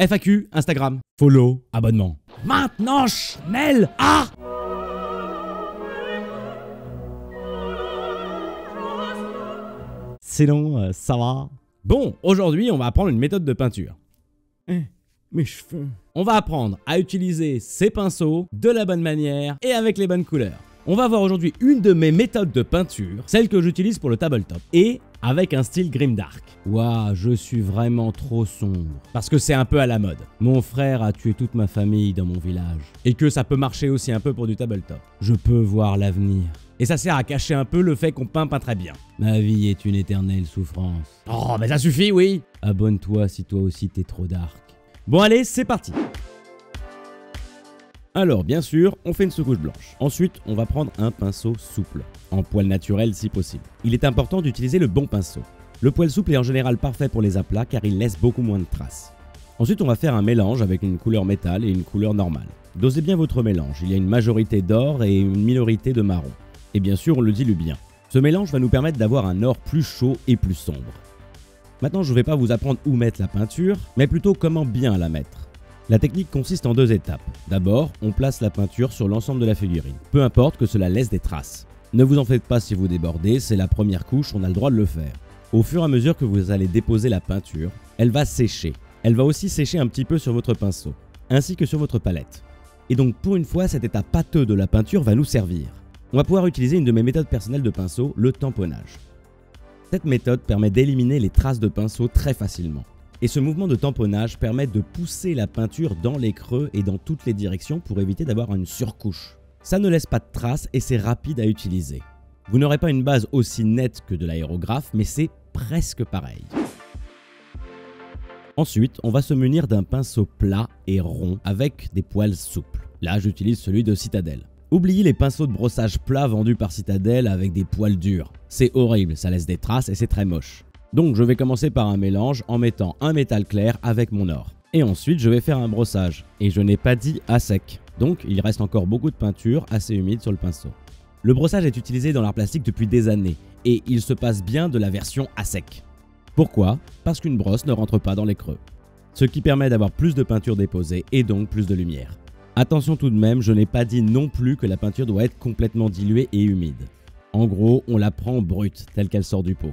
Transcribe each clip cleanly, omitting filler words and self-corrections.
FAQ, Instagram, follow, abonnement. Maintenant, Schnell, ah! Sinon, ça va. Bon, aujourd'hui, on va apprendre une méthode de peinture. Mes cheveux. On va apprendre à utiliser ces pinceaux de la bonne manière et avec les bonnes couleurs. On va voir aujourd'hui une de mes méthodes de peinture, celle que j'utilise pour le tabletop, et avec un style grimdark. Waouh, je suis vraiment trop sombre. Parce que c'est un peu à la mode. Mon frère a tué toute ma famille dans mon village. Et que ça peut marcher aussi un peu pour du tabletop. Je peux voir l'avenir. Et ça sert à cacher un peu le fait qu'on peint pas très bien. Ma vie est une éternelle souffrance. Oh, mais ça suffit, oui. Abonne-toi si toi aussi t'es trop dark. Bon allez, c'est parti. Alors, bien sûr, on fait une sous-couche blanche. Ensuite, on va prendre un pinceau souple, en poil naturel si possible. Il est important d'utiliser le bon pinceau. Le poil souple est en général parfait pour les aplats car il laisse beaucoup moins de traces. Ensuite, on va faire un mélange avec une couleur métal et une couleur normale. Dosez bien votre mélange, il y a une majorité d'or et une minorité de marron. Et bien sûr, on le dilue bien. Ce mélange va nous permettre d'avoir un or plus chaud et plus sombre. Maintenant, je ne vais pas vous apprendre où mettre la peinture, mais plutôt comment bien la mettre. La technique consiste en 2 étapes. D'abord, on place la peinture sur l'ensemble de la figurine, peu importe que cela laisse des traces. Ne vous en faites pas si vous débordez, c'est la première couche, on a le droit de le faire. Au fur et à mesure que vous allez déposer la peinture, elle va sécher. Elle va aussi sécher un petit peu sur votre pinceau, ainsi que sur votre palette. Et donc pour une fois, cet état pâteux de la peinture va nous servir. On va pouvoir utiliser une de mes méthodes personnelles de pinceau, le tamponnage. Cette méthode permet d'éliminer les traces de pinceau très facilement. Et ce mouvement de tamponnage permet de pousser la peinture dans les creux et dans toutes les directions pour éviter d'avoir une surcouche. Ça ne laisse pas de traces et c'est rapide à utiliser. Vous n'aurez pas une base aussi nette que de l'aérographe, mais c'est presque pareil. Ensuite, on va se munir d'un pinceau plat et rond avec des poils souples. Là, j'utilise celui de Citadel. Oubliez les pinceaux de brossage plat vendus par Citadel avec des poils durs. C'est horrible, ça laisse des traces et c'est très moche. Donc je vais commencer par un mélange en mettant un métal clair avec mon or. Et ensuite je vais faire un brossage. Et je n'ai pas dit à sec. Donc il reste encore beaucoup de peinture assez humide sur le pinceau. Le brossage est utilisé dans l'art plastique depuis des années. Et il se passe bien de la version à sec. Pourquoi? Parce qu'une brosse ne rentre pas dans les creux. Ce qui permet d'avoir plus de peinture déposée et donc plus de lumière. Attention tout de même, je n'ai pas dit non plus que la peinture doit être complètement diluée et humide. En gros, on la prend brute, telle qu'elle sort du pot.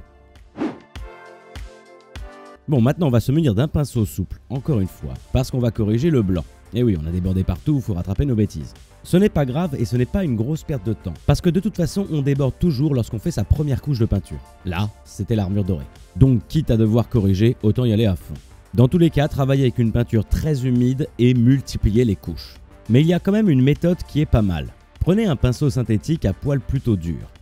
Bon, maintenant on va se munir d'un pinceau souple, encore une fois, parce qu'on va corriger le blanc. Et oui, on a débordé partout, il faut rattraper nos bêtises. Ce n'est pas grave et ce n'est pas une grosse perte de temps, parce que de toute façon, on déborde toujours lorsqu'on fait sa première couche de peinture. Là, c'était l'armure dorée. Donc, quitte à devoir corriger, autant y aller à fond. Dans tous les cas, travaillez avec une peinture très humide et multipliez les couches. Mais il y a quand même une méthode qui est pas mal. Prenez un pinceau synthétique à poils plutôt durs.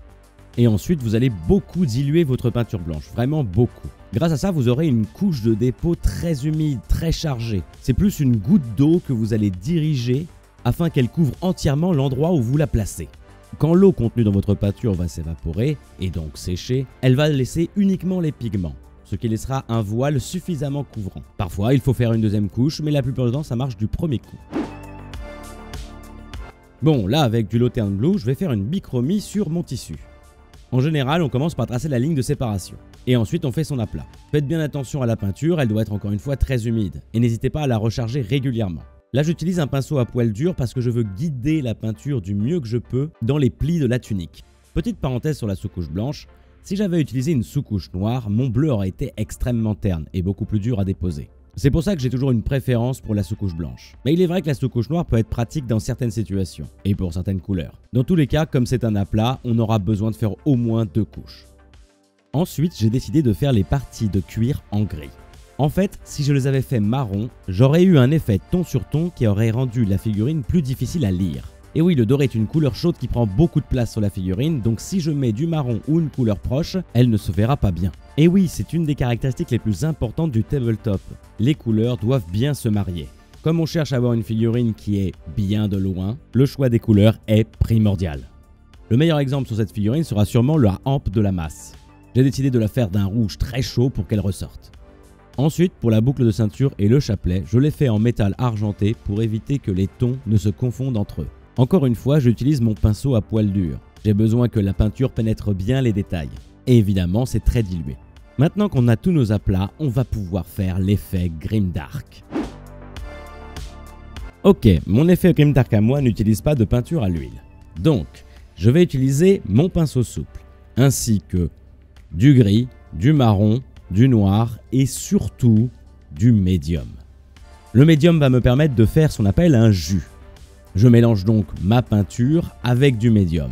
Et ensuite, vous allez beaucoup diluer votre peinture blanche, vraiment beaucoup. Grâce à ça, vous aurez une couche de dépôt très humide, très chargée. C'est plus une goutte d'eau que vous allez diriger afin qu'elle couvre entièrement l'endroit où vous la placez. Quand l'eau contenue dans votre peinture va s'évaporer, et donc sécher, elle va laisser uniquement les pigments, ce qui laissera un voile suffisamment couvrant. Parfois, il faut faire une deuxième couche, mais la plupart du temps, ça marche du premier coup. Bon, là, avec du Lottern Blue, je vais faire une bichromie sur mon tissu. En général, on commence par tracer la ligne de séparation. Et ensuite, on fait son aplat. Faites bien attention à la peinture, elle doit être encore une fois très humide. Et n'hésitez pas à la recharger régulièrement. Là, j'utilise un pinceau à poils durs parce que je veux guider la peinture du mieux que je peux dans les plis de la tunique. Petite parenthèse sur la sous-couche blanche, si j'avais utilisé une sous-couche noire, mon bleu aurait été extrêmement terne et beaucoup plus dur à déposer. C'est pour ça que j'ai toujours une préférence pour la sous-couche blanche. Mais il est vrai que la sous-couche noire peut être pratique dans certaines situations, et pour certaines couleurs. Dans tous les cas, comme c'est un aplat, on aura besoin de faire au moins 2 couches. Ensuite, j'ai décidé de faire les parties de cuir en gris. En fait, si je les avais fait marron, j'aurais eu un effet ton sur ton qui aurait rendu la figurine plus difficile à lire. Et oui, le doré est une couleur chaude qui prend beaucoup de place sur la figurine, donc si je mets du marron ou une couleur proche, elle ne se verra pas bien. Et oui, c'est une des caractéristiques les plus importantes du tabletop. Les couleurs doivent bien se marier. Comme on cherche à avoir une figurine qui est bien de loin, le choix des couleurs est primordial. Le meilleur exemple sur cette figurine sera sûrement la hampe de la masse. J'ai décidé de la faire d'un rouge très chaud pour qu'elle ressorte. Ensuite, pour la boucle de ceinture et le chapelet, je l'ai fait en métal argenté pour éviter que les tons ne se confondent entre eux. Encore une fois, j'utilise mon pinceau à poils durs. J'ai besoin que la peinture pénètre bien les détails. Et évidemment, c'est très dilué. Maintenant qu'on a tous nos aplats, on va pouvoir faire l'effet grimdark. Ok, mon effet Grimdark à moi n'utilise pas de peinture à l'huile. Donc, je vais utiliser mon pinceau souple, ainsi que du gris, du marron, du noir et surtout du médium. Le médium va me permettre de faire ce qu'on appelle un jus. Je mélange donc ma peinture avec du médium.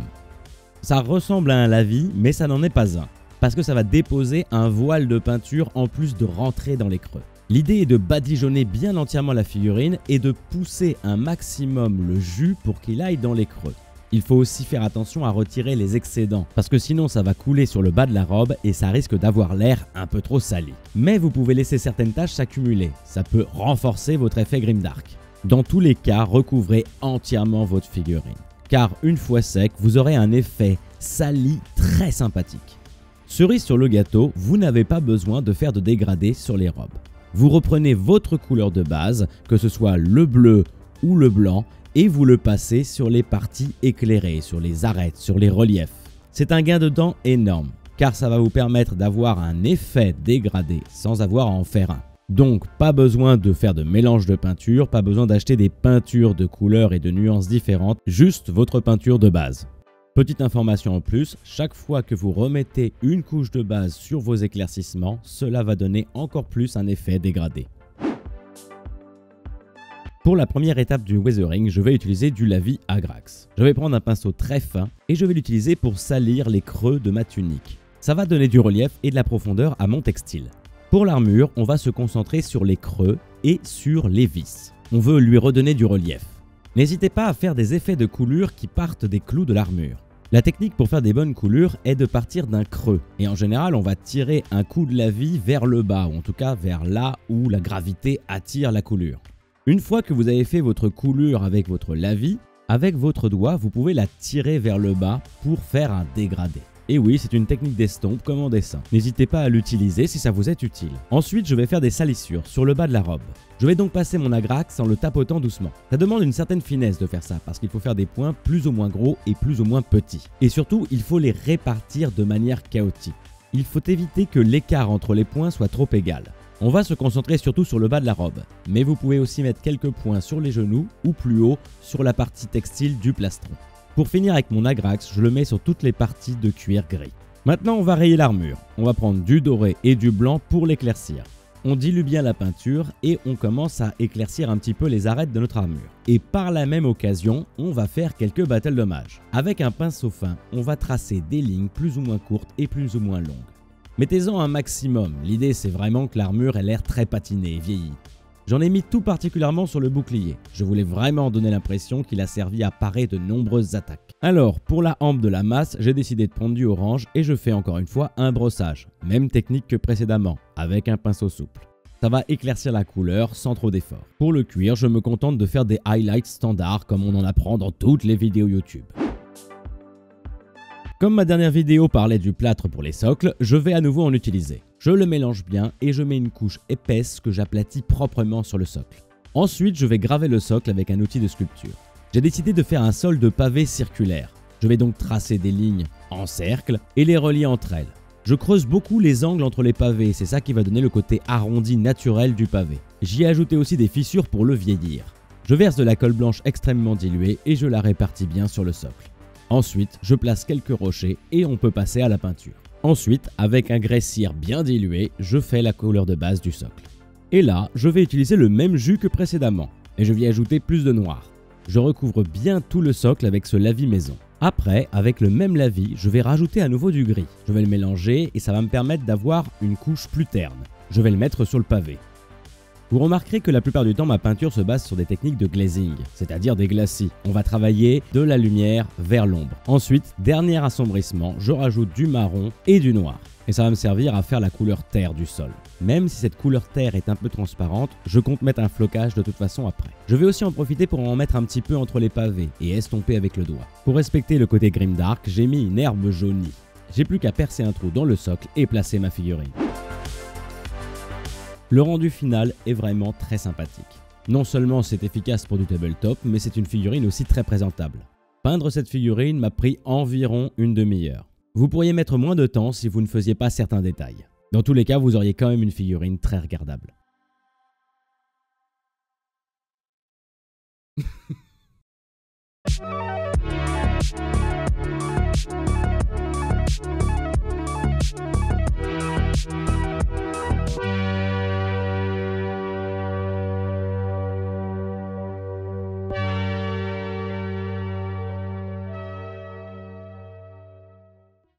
Ça ressemble à un lavis, mais ça n'en est pas un, parce que ça va déposer un voile de peinture en plus de rentrer dans les creux. L'idée est de badigeonner bien entièrement la figurine et de pousser un maximum le jus pour qu'il aille dans les creux. Il faut aussi faire attention à retirer les excédents, parce que sinon ça va couler sur le bas de la robe et ça risque d'avoir l'air un peu trop sali. Mais vous pouvez laisser certaines taches s'accumuler, ça peut renforcer votre effet Grimdark. Dans tous les cas, recouvrez entièrement votre figurine, car une fois sec, vous aurez un effet sali très sympathique. Cerise sur le gâteau, vous n'avez pas besoin de faire de dégradé sur les robes. Vous reprenez votre couleur de base, que ce soit le bleu ou le blanc, et vous le passez sur les parties éclairées, sur les arêtes, sur les reliefs. C'est un gain de temps énorme, car ça va vous permettre d'avoir un effet dégradé sans avoir à en faire un. Donc pas besoin de faire de mélange de peinture, pas besoin d'acheter des peintures de couleurs et de nuances différentes, juste votre peinture de base. Petite information en plus, chaque fois que vous remettez une couche de base sur vos éclaircissements, cela va donner encore plus un effet dégradé. Pour la première étape du weathering, je vais utiliser du lavis Agrax. Je vais prendre un pinceau très fin et je vais l'utiliser pour salir les creux de ma tunique. Ça va donner du relief et de la profondeur à mon textile. Pour l'armure, on va se concentrer sur les creux et sur les vis. On veut lui redonner du relief. N'hésitez pas à faire des effets de coulure qui partent des clous de l'armure. La technique pour faire des bonnes coulures est de partir d'un creux et en général on va tirer un coup de lavis vers le bas ou en tout cas vers là où la gravité attire la coulure. Une fois que vous avez fait votre coulure avec votre lavis, avec votre doigt vous pouvez la tirer vers le bas pour faire un dégradé. Et oui, c'est une technique d'estompe comme en dessin. N'hésitez pas à l'utiliser si ça vous est utile. Ensuite, je vais faire des salissures sur le bas de la robe. Je vais donc passer mon Agrax en le tapotant doucement. Ça demande une certaine finesse de faire ça parce qu'il faut faire des points plus ou moins gros et plus ou moins petits. Et surtout, il faut les répartir de manière chaotique. Il faut éviter que l'écart entre les points soit trop égal. On va se concentrer surtout sur le bas de la robe, mais vous pouvez aussi mettre quelques points sur les genoux ou plus haut sur la partie textile du plastron. Pour finir avec mon Agrax, je le mets sur toutes les parties de cuir gris. Maintenant, on va rayer l'armure. On va prendre du doré et du blanc pour l'éclaircir. On dilue bien la peinture et on commence à éclaircir un petit peu les arêtes de notre armure. Et par la même occasion, on va faire quelques battles dommages. Avec un pinceau fin, on va tracer des lignes plus ou moins courtes et plus ou moins longues. Mettez-en un maximum, l'idée c'est vraiment que l'armure ait l'air très patinée et vieillie. J'en ai mis tout particulièrement sur le bouclier, je voulais vraiment donner l'impression qu'il a servi à parer de nombreuses attaques. Alors pour la hampe de la masse, j'ai décidé de prendre du orange et je fais encore une fois un brossage, même technique que précédemment, avec un pinceau souple. Ça va éclaircir la couleur sans trop d'effort. Pour le cuir, je me contente de faire des highlights standards comme on en apprend dans toutes les vidéos YouTube. Comme ma dernière vidéo parlait du plâtre pour les socles, je vais à nouveau en utiliser. Je le mélange bien et je mets une couche épaisse que j'aplatis proprement sur le socle. Ensuite, je vais graver le socle avec un outil de sculpture. J'ai décidé de faire un sol de pavé circulaire. Je vais donc tracer des lignes en cercle et les relier entre elles. Je creuse beaucoup les angles entre les pavés, c'est ça qui va donner le côté arrondi naturel du pavé. J'y ai ajouté aussi des fissures pour le vieillir. Je verse de la colle blanche extrêmement diluée et je la répartis bien sur le socle. Ensuite, je place quelques rochers et on peut passer à la peinture. Ensuite, avec un grès cire bien dilué, je fais la couleur de base du socle. Et là, je vais utiliser le même jus que précédemment, et je vais ajouter plus de noir. Je recouvre bien tout le socle avec ce lavis maison. Après, avec le même lavis, je vais rajouter à nouveau du gris. Je vais le mélanger et ça va me permettre d'avoir une couche plus terne. Je vais le mettre sur le pavé. Vous remarquerez que la plupart du temps, ma peinture se base sur des techniques de glazing, c'est-à-dire des glacis. On va travailler de la lumière vers l'ombre. Ensuite, dernier assombrissement, je rajoute du marron et du noir. Et ça va me servir à faire la couleur terre du sol. Même si cette couleur terre est un peu transparente, je compte mettre un flocage de toute façon après. Je vais aussi en profiter pour en mettre un petit peu entre les pavés et estomper avec le doigt. Pour respecter le côté grimdark, j'ai mis une herbe jaunie. J'ai plus qu'à percer un trou dans le socle et placer ma figurine. Le rendu final est vraiment très sympathique. Non seulement c'est efficace pour du tabletop, mais c'est une figurine aussi très présentable. Peindre cette figurine m'a pris environ une demi-heure. Vous pourriez mettre moins de temps si vous ne faisiez pas certains détails. Dans tous les cas, vous auriez quand même une figurine très regardable.